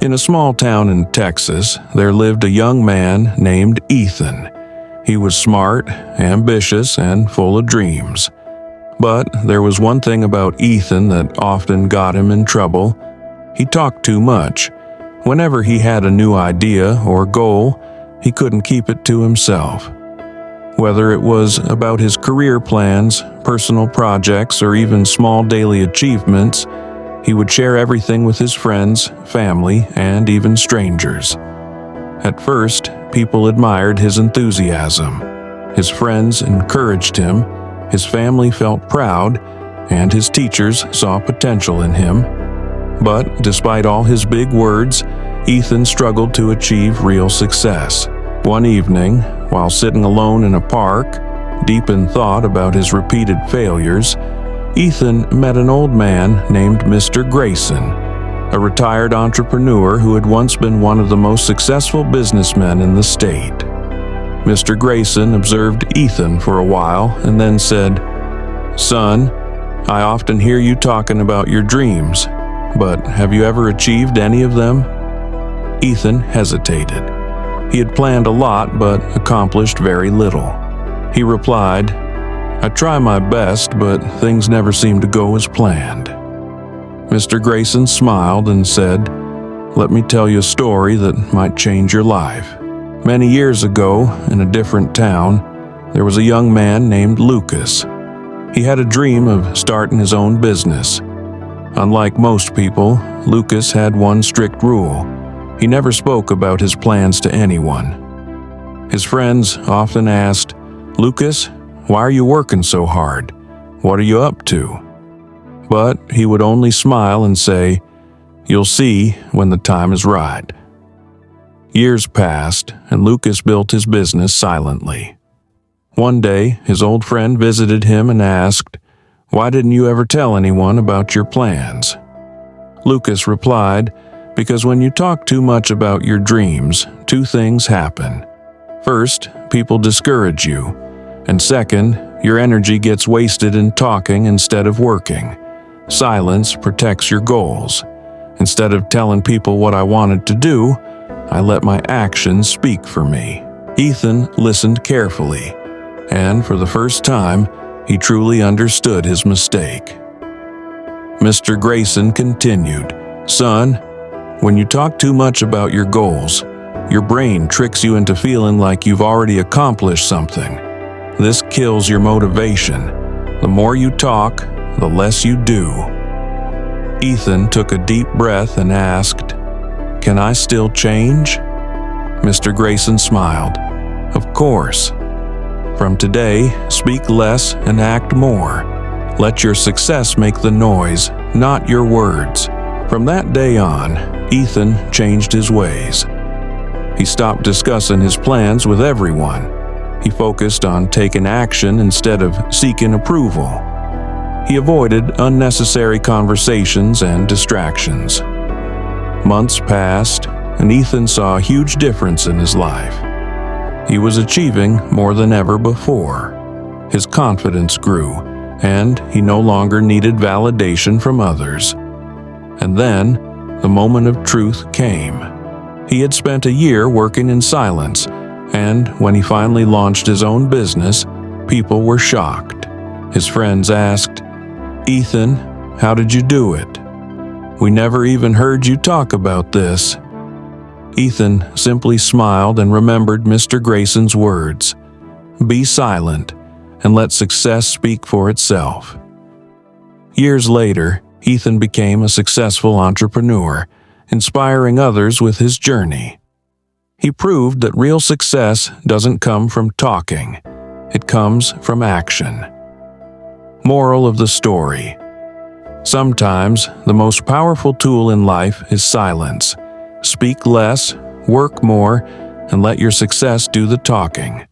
In a small town in Texas, there lived a young man named Ethan. He was smart, ambitious, and full of dreams. But there was one thing about Ethan that often got him in trouble. He talked too much. Whenever he had a new idea or goal, he couldn't keep it to himself. Whether it was about his career plans, personal projects, or even small daily achievements, he would share everything with his friends, family, and even strangers. At first, people admired his enthusiasm. His friends encouraged him, his family felt proud, and his teachers saw potential in him. But despite all his big words, Ethan struggled to achieve real success. One evening, while sitting alone in a park, deep in thought about his repeated failures, Ethan met an old man named Mr. Grayson, a retired entrepreneur who had once been one of the most successful businessmen in the state. Mr. Grayson observed Ethan for a while and then said, "Son, I often hear you talking about your dreams, but have you ever achieved any of them?" Ethan hesitated. He had planned a lot but accomplished very little. He replied, "I try my best, but things never seem to go as planned." Mr. Grayson smiled and said, "Let me tell you a story that might change your life. Many years ago, in a different town, there was a young man named Lucas. He had a dream of starting his own business. Unlike most people, Lucas had one strict rule. He never spoke about his plans to anyone. His friends often asked, 'Lucas, why are you working so hard? What are you up to?' But he would only smile and say, 'You'll see when the time is right.'" Years passed, and Lucas built his business silently. One day, his old friend visited him and asked, "Why didn't you ever tell anyone about your plans?" Lucas replied, "Because when you talk too much about your dreams, two things happen. First, people discourage you, and second, your energy gets wasted in talking instead of working. Silence protects your goals. Instead of telling people what I wanted to do, I let my actions speak for me." Ethan listened carefully, and for the first time, he truly understood his mistake. Mr. Grayson continued, "Son, when you talk too much about your goals, your brain tricks you into feeling like you've already accomplished something. This kills your motivation. The more you talk, the less you do." Ethan took a deep breath and asked, "Can I still change?" Mr. Grayson smiled. "Of course. From today, speak less and act more. Let your success make the noise, not your words." From that day on, Ethan changed his ways. He stopped discussing his plans with everyone. He focused on taking action instead of seeking approval. He avoided unnecessary conversations and distractions. Months passed, and Ethan saw a huge difference in his life. He was achieving more than ever before. His confidence grew, and he no longer needed validation from others. And then, the moment of truth came. He had spent a year working in silence, and when he finally launched his own business, people were shocked. His friends asked, "Ethan, how did you do it? We never even heard you talk about this." Ethan simply smiled and remembered Mr. Grayson's words, "Be silent and let success speak for itself." Years later, Ethan became a successful entrepreneur, inspiring others with his journey. He proved that real success doesn't come from talking, it comes from action. Moral of the story: sometimes the most powerful tool in life is silence. Speak less, work more, and let your success do the talking.